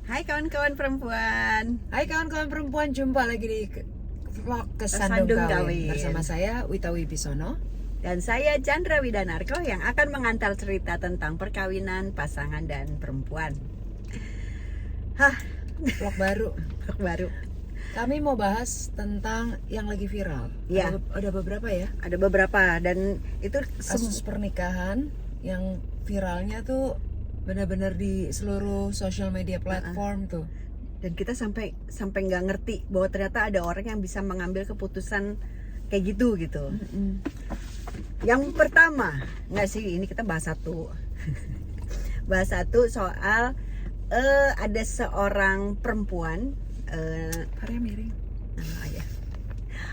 Hai kawan-kawan perempuan. Hai kawan-kawan perempuan, jumpa lagi di vlog Kesandung Kesandung Kawin. Kawin bersama saya Wita Wibisono. Dan saya Chandra Widanarko yang akan mengantar cerita tentang perkawinan, pasangan, dan perempuan. Vlog baru. Baru. Kami mau bahas tentang yang lagi viral. Iya. Ada beberapa ya. Ada beberapa dan itu Kasus pernikahan yang viralnya tuh benar-benar di seluruh social media platform tuh. dan kita sampai nggak ngerti bahwa ternyata ada orang yang bisa mengambil keputusan kayak gitu. Yang pertama, nggak sih, ini kita bahas satu. Bahas satu soal ada seorang perempuan Hari miring.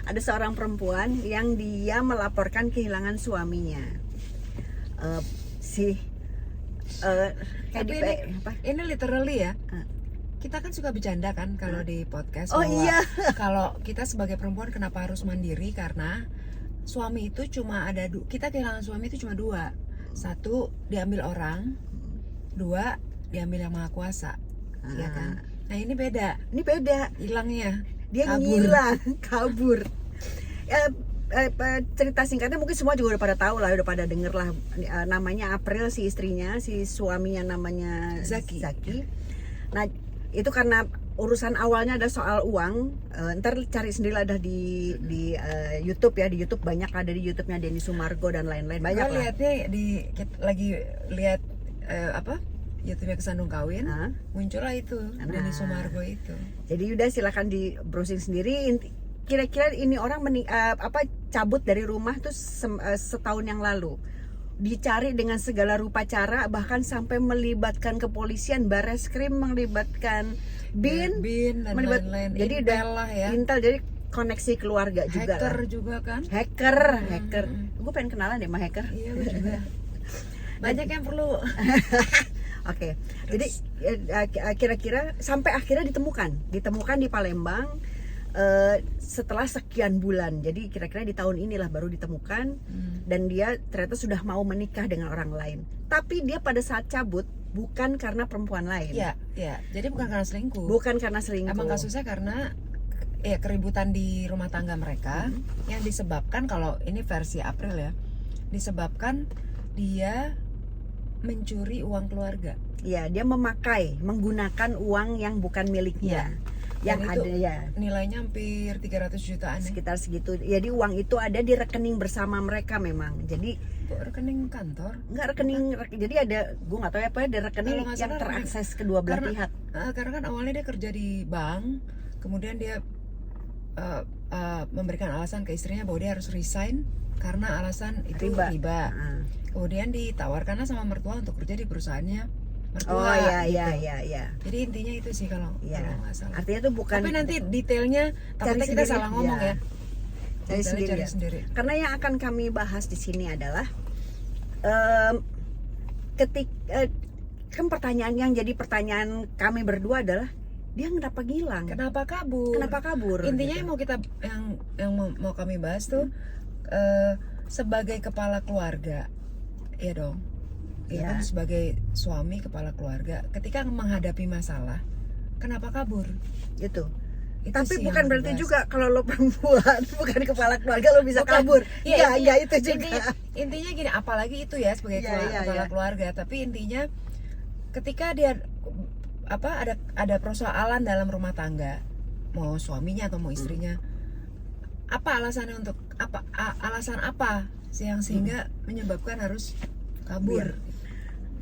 ada seorang perempuan yang dia melaporkan kehilangan suaminya. Tapi ini literally ya. Kita kan suka bercanda kan kalau di podcast bahwa iya. kalau kita sebagai perempuan kenapa harus mandiri, karena suami itu cuma ada kita kehilangan suami itu cuma dua. Satu, diambil orang. Dua, diambil yang maha kuasa. Iya kan? Nah, ini beda hilangnya. Dia Kabur. ngilang, kabur. Cerita singkatnya mungkin semua juga udah pada tahu lah, udah pada denger lah. Namanya April si istrinya, si suaminya namanya Zaki. Nah, itu karena urusan awalnya ada soal uang. Ntar cari sendiri ada di YouTube ya. Di YouTube banyak, ada di YouTube-nya Denny Sumargo dan lain-lain, banyak Gue lah. lihatnya lagi lihat YouTube-nya Kesandung Kawin, muncullah itu Denny Sumargo itu. Jadi udah silakan di browsing sendiri. Kira-kira ini orang cabut dari rumah tuh setahun yang lalu. Dicari dengan segala rupa cara, bahkan sampai melibatkan kepolisian, Bareskrim, melibatkan BIN dan lain-lain. Jadi Jadi lah ya. Intel, jadi koneksi keluarga juga Hacker lah. juga kan? Hacker. Gue pengen kenalan deh sama hacker. Iya, gue juga. Banyak yang perlu. Oke. Jadi kira-kira sampai akhirnya ditemukan di Palembang setelah sekian bulan. Jadi kira-kira di tahun inilah baru ditemukan. Dan dia ternyata sudah mau menikah dengan orang lain. Tapi dia pada saat cabut bukan karena perempuan lain. Iya. Jadi bukan karena selingkuh. Bukan karena selingkuh. Emang kasusnya karena keributan di rumah tangga mereka yang disebabkan, kalau ini versi April ya, disebabkan dia mencuri uang keluarga. Iya, dia menggunakan uang yang bukan miliknya. Yang Dan ada ya nilainya hampir 300 jutaan ya. sekitar segitu. Jadi uang itu ada di rekening bersama mereka memang. Jadi Rekening kantor? nggak rekening, jadi ada, gue nggak tahu ya, apa ada rekening Kalau nggak yang salah terakses kedua belah pihak. Karena kan awalnya dia kerja di bank, kemudian dia memberikan alasan ke istrinya bahwa dia harus resign karena alasan itu riba. Kemudian ditawarkanlah sama mertua untuk kerja di perusahaannya mertua. Oh iya. Jadi intinya itu sih kalau nggak salah. Artinya tuh bukan. Tapi nanti detailnya takutnya kita salah ngomong ya. Cari sendiri. Karena yang akan kami bahas di sini adalah kan pertanyaan yang jadi pertanyaan kami berdua adalah dia kenapa ngilang? Kenapa kabur? Intinya gitu. yang mau kami bahas tuh sebagai kepala keluarga, ya dong. Ya kan, sebagai suami kepala keluarga, ketika menghadapi masalah, kenapa kabur? Itu sih tapi bukan yang berarti dibahas. juga kalau lo perempuan bukan kepala keluarga lo bisa kabur. Iya itu juga. Intinya gini, apalagi itu ya sebagai kepala keluarga. Tapi intinya ketika dia ada persoalan dalam rumah tangga, mau suaminya atau mau istrinya, apa alasannya alasan apa sehingga menyebabkan harus kabur?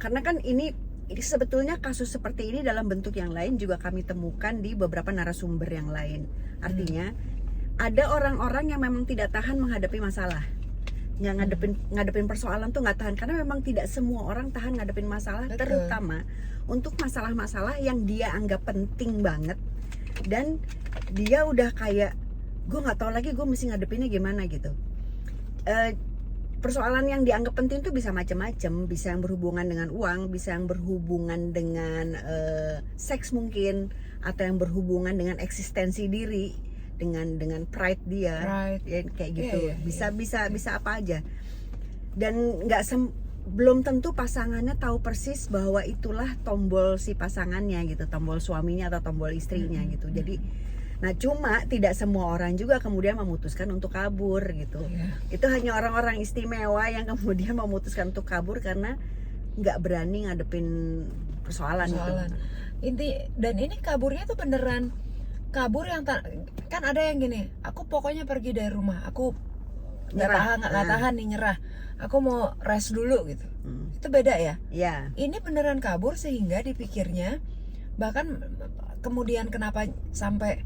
Karena kan ini sebetulnya kasus seperti ini dalam bentuk yang lain juga kami temukan di beberapa narasumber yang lain. Artinya ada orang-orang yang memang tidak tahan menghadapi masalah, yang ngadepin persoalan tuh nggak tahan, karena memang tidak semua orang tahan ngadepin masalah. Betul. Terutama untuk masalah-masalah yang dia anggap penting banget dan dia udah kayak gue nggak tahu lagi gue mesti ngadepinnya gimana gitu. Persoalan yang dianggap penting tuh bisa macam-macam, bisa yang berhubungan dengan uang, bisa yang berhubungan dengan seks mungkin, atau yang berhubungan dengan eksistensi diri, dengan pride dia, ya, kayak gitu. Bisa apa aja. Dan belum tentu pasangannya tahu persis bahwa itulah tombol si pasangannya gitu, tombol suaminya atau tombol istrinya gitu. Jadi nah cuma tidak semua orang juga kemudian memutuskan untuk kabur gitu. Itu hanya orang-orang istimewa yang kemudian memutuskan untuk kabur karena nggak berani ngadepin persoalan itu. Dan ini kaburnya tuh beneran kabur yang kan ada yang gini, aku pokoknya pergi dari rumah, aku nggak tahan nih, nyerah, aku mau rest dulu gitu. Itu beda ya. Iya. Ini beneran kabur sehingga dipikirnya, bahkan kemudian kenapa sampai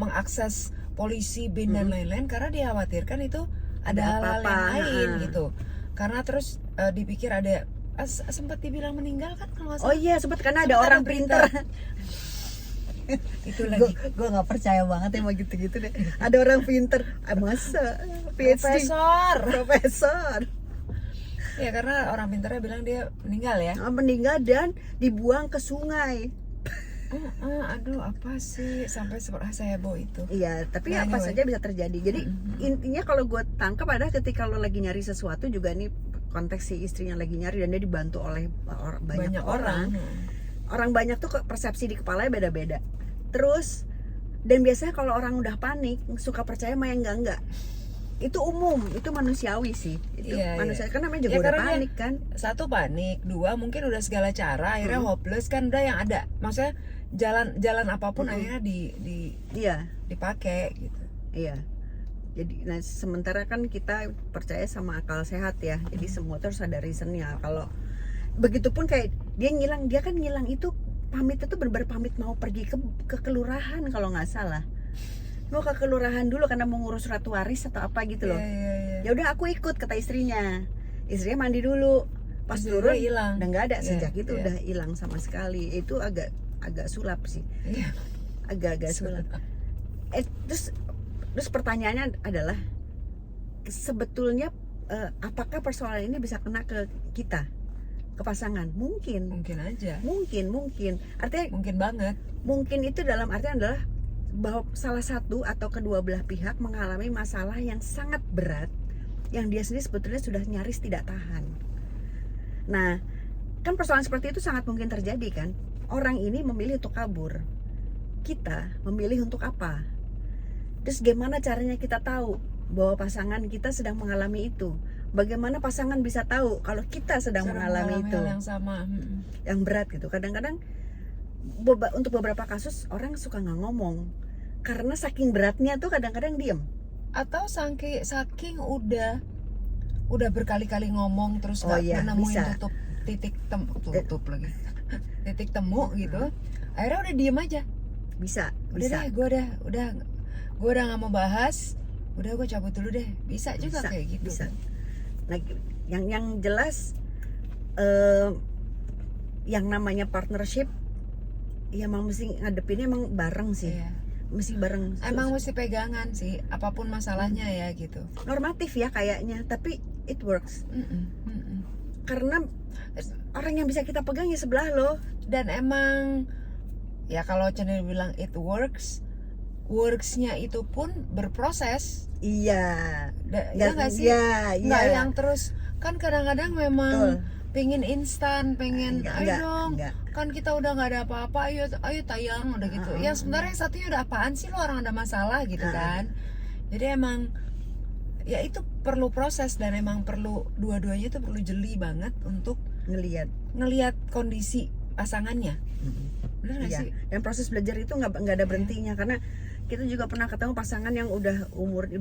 mengakses polisi, bin dan lain-lain, karena dikhawatirkan itu ada hal-hal yang lain gitu. Karena terus dipikir ada sempat dibilang meninggal kan kalau nggak salah. Oh iya, sempat karena ada orang pinter. Itu lagi. Gue nggak percaya banget emang gitu-gitu deh. Ada orang pinter, masa PhD profesor. Ya karena orang pinternya bilang dia meninggal ya. Meninggal dan dibuang ke sungai. Aduh apa sih sampai seheboh itu. Iya, tapi apa saja bisa terjadi. Jadi intinya kalau gue tangkap adalah ketika lo lagi nyari sesuatu juga nih, konteks si istrinya lagi nyari dan dia dibantu oleh banyak orang. Orang banyak tuh persepsi di kepalanya beda-beda. Terus dan biasanya kalau orang udah panik suka percaya sama yang enggak. Itu umum, itu manusiawi sih. Itu manusiawi kan namanya juga udah panik kan. Satu panik, dua mungkin udah segala cara akhirnya hopeless kan, udah yang ada. Maksudnya jalan apapun akhirnya dipakai gitu. Iya. Jadi nah sementara kan kita percaya sama akal sehat ya. Jadi semua tuh harus ada reasonnya. Kalau begitupun kayak dia kan ngilang itu pamit itu bener-bener pamit mau pergi ke kelurahan kalau nggak salah. Mau ke kelurahan dulu karena mau ngurus surat waris atau apa gitu loh. Ya udah aku ikut, kata istrinya. Istrinya mandi dulu. Pas turun hilang. Udah nggak ada, sejak itu udah hilang sama sekali. Itu agak sulap sih. Agak sulap. Terus pertanyaannya adalah sebetulnya apakah persoalan ini bisa kena ke kita, ke pasangan? Mungkin aja. Mungkin. Artinya mungkin banget. Mungkin itu dalam artian adalah bahwa salah satu atau kedua belah pihak mengalami masalah yang sangat berat yang dia sendiri sebetulnya sudah nyaris tidak tahan. Nah, kan persoalan seperti itu sangat mungkin terjadi kan. Orang ini memilih untuk kabur. Kita memilih untuk apa? Terus gimana caranya kita tahu bahwa pasangan kita sedang mengalami itu? Bagaimana pasangan bisa tahu kalau kita sedang mengalami itu? Hal yang sama. Yang berat gitu. Kadang-kadang untuk beberapa kasus orang suka nggak ngomong karena saking beratnya tuh kadang-kadang diem. Atau saking udah berkali-kali ngomong terus nggak menemuin titik temu gitu. Akhirnya udah diem aja. Bisa. Deh, gue udah nggak mau bahas. Udah gue cabut dulu deh. Bisa juga kayak gitu. Bisa. Nah, yang jelas yang namanya partnership ya emang mesti ngadepinnya emang bareng sih. Mesti bareng. Emang mesti pegangan sih apapun masalahnya ya gitu. Normatif ya kayaknya, tapi it works. Karena orang yang bisa kita pegang ya sebelah lo. Dan emang ya kalau Cenil bilang it worksnya itu pun berproses. Iya. Nggak sih? Nggak yang terus kan kadang-kadang memang pengen instan, pengen ayo dong. Kan kita udah nggak ada apa-apa, ayo tayang udah gitu. Yang sebenarnya satunya udah apaan sih lo, orang ada masalah gitu kan. Jadi emang ya itu perlu proses dan emang perlu dua-duanya tuh perlu jeli banget untuk ngelihat kondisi pasangannya. Bener nggak sih? Dan proses belajar itu nggak ada berhentinya karena kita juga pernah ketemu pasangan yang udah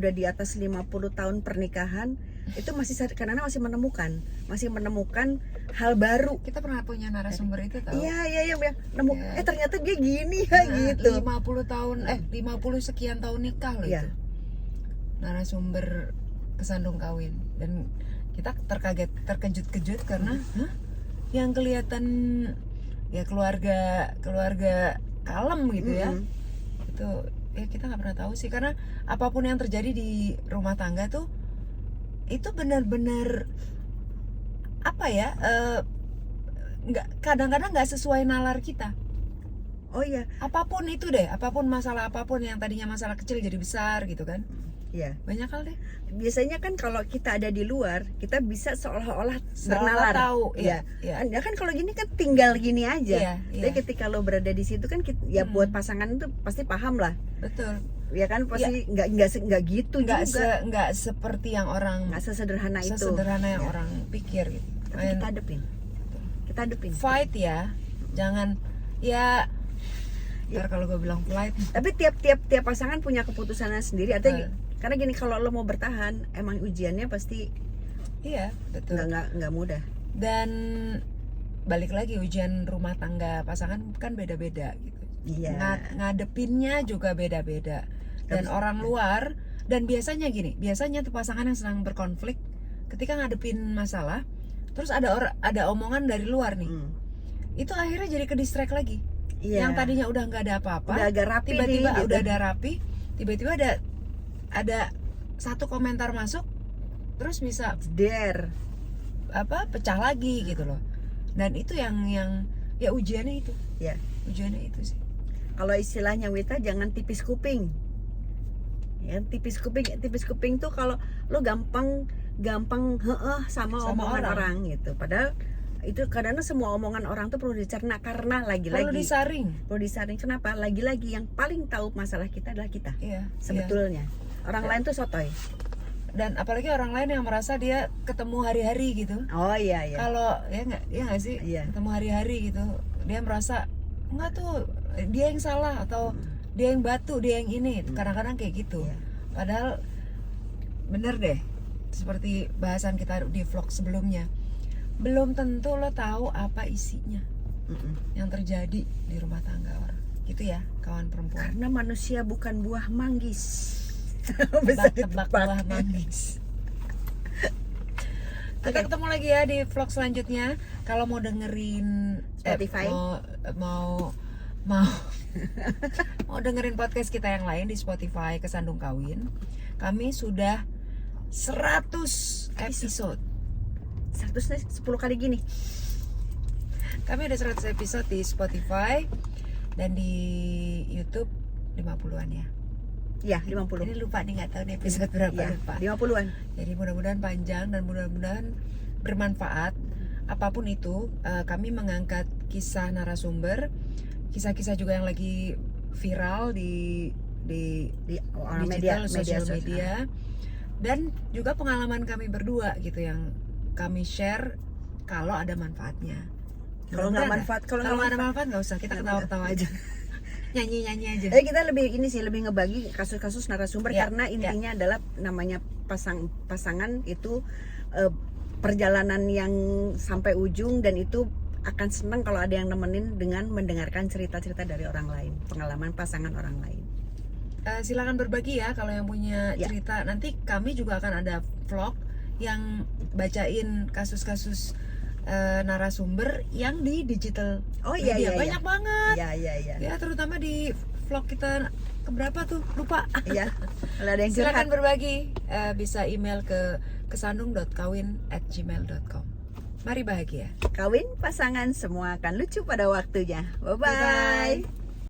di atas 50 tahun pernikahan, itu kadang-kadang masih menemukan hal baru. Kita pernah punya narasumber itu tahu. Iya, ternyata dia gini ya gitu. 50 sekian tahun nikah loh itu. Narasumber kesandung kawin dan kita terkejut karena yang kelihatan ya keluarga kalem gitu ya. Itu ya kita nggak pernah tahu sih, karena apapun yang terjadi di rumah tangga tuh itu benar-benar apa ya, kadang-kadang nggak sesuai nalar kita. Oh iya. Apapun itu deh, apapun masalah apapun yang tadinya masalah kecil jadi besar gitu kan. Iya. banyak hal deh. Biasanya kan kalau kita ada di luar, kita bisa seolah-olah Seolah bernalar. tahu, Iya. iya. Anda kan kalau gini kan tinggal gini aja. Iya, Tapi iya. ketika lo berada di situ kan ya buat pasangan itu pasti paham lah. Betul. Ya kan pasti nggak gitu juga. Nggak seperti yang orang Nggak sesederhana itu. sesederhana yang Ya. orang pikir gitu. Tapi kita hadepin. Kita hadepin. Fight ya, jangan ya. Ntar kalau gue bilang fight, Tapi tiap pasangan punya keputusannya sendiri. Atau karena gini, kalau lo mau bertahan, emang ujiannya pasti iya betul. nggak mudah. Dan balik lagi ujian rumah tangga pasangan kan beda-beda gitu. Iya. Ngadepinnya juga beda-beda. Dan orang luar, dan biasanya gini, biasanya tuh pasangan yang sedang berkonflik ketika ngadepin masalah, terus ada omongan dari luar nih, itu akhirnya jadi ke distract lagi. Iya. Yang tadinya udah nggak ada apa-apa, Udah agak rapi tiba-tiba nih, udah gitu. ada rapi, tiba-tiba ada satu komentar masuk, terus bisa Der. pecah lagi gitu loh. Dan itu yang ya ujiannya itu, Ya. ujiannya itu sih. Kalau istilahnya Wita, jangan tipis kuping. Ya, tipis kuping tuh kalau lo gampang sama omongan orang gitu. Padahal itu kadang semua omongan orang tuh perlu dicerna, karena Perlu disaring. Kenapa? Lagi-lagi yang paling tahu masalah kita adalah kita. Iya. Sebetulnya. Orang lain tuh sotoy. Dan apalagi orang lain yang merasa dia ketemu hari-hari gitu. Oh iya. Kalau ya nggak sih, Iya. ketemu hari-hari gitu, dia merasa enggak tuh dia yang salah atau dia yang batu, dia yang ini. Kadang-kadang kayak gitu. Iya. Padahal bener deh, seperti bahasan kita di vlog sebelumnya, belum tentu lo tahu apa isinya yang terjadi di rumah tangga orang. Gitu ya, kawan perempuan. Karena manusia bukan buah manggis. Tebak buah manggis. Kita ketemu lagi ya di vlog selanjutnya. Kalau mau dengerin Spotify. mau mau dengerin podcast kita yang lain di Spotify Kesandung Kawin, kami sudah 100 episode. 10 kali gini. Kami udah 100 episode di Spotify dan di YouTube 50-an ya. Ya, 50. Ini lupa nih, nggak tahu nih episode berapa, Ya, lupa. 50-an. Jadi mudah-mudahan panjang dan mudah-mudahan bermanfaat. Apapun itu, kami mengangkat kisah narasumber, kisah-kisah juga yang lagi viral di digital, sosial media, dan juga pengalaman kami berdua gitu yang kami share kalau ada manfaatnya. Kalau nggak manfaat, kalau nggak ada manfaat nggak usah, kita ketawa-ketawa aja, nyanyi aja. Jadi kita lebih ngebagi kasus-kasus narasumber, Ya, karena intinya adalah namanya pasangan itu perjalanan yang sampai ujung, dan itu akan senang kalau ada yang nemenin dengan mendengarkan cerita-cerita dari orang lain, pengalaman pasangan orang lain. Silakan berbagi ya kalau yang punya cerita. Nanti kami juga akan ada vlog yang bacain kasus-kasus narasumber yang di digital media. Banyak banget. Iya. Ya, terutama di vlog kita keberapa tuh, lupa. Iya. Kalau ada yang Silakan curhat, berbagi, bisa email ke kesandung.kawin@gmail.com. Mari bahagia. kawin pasangan semua akan lucu pada waktunya. Bye bye.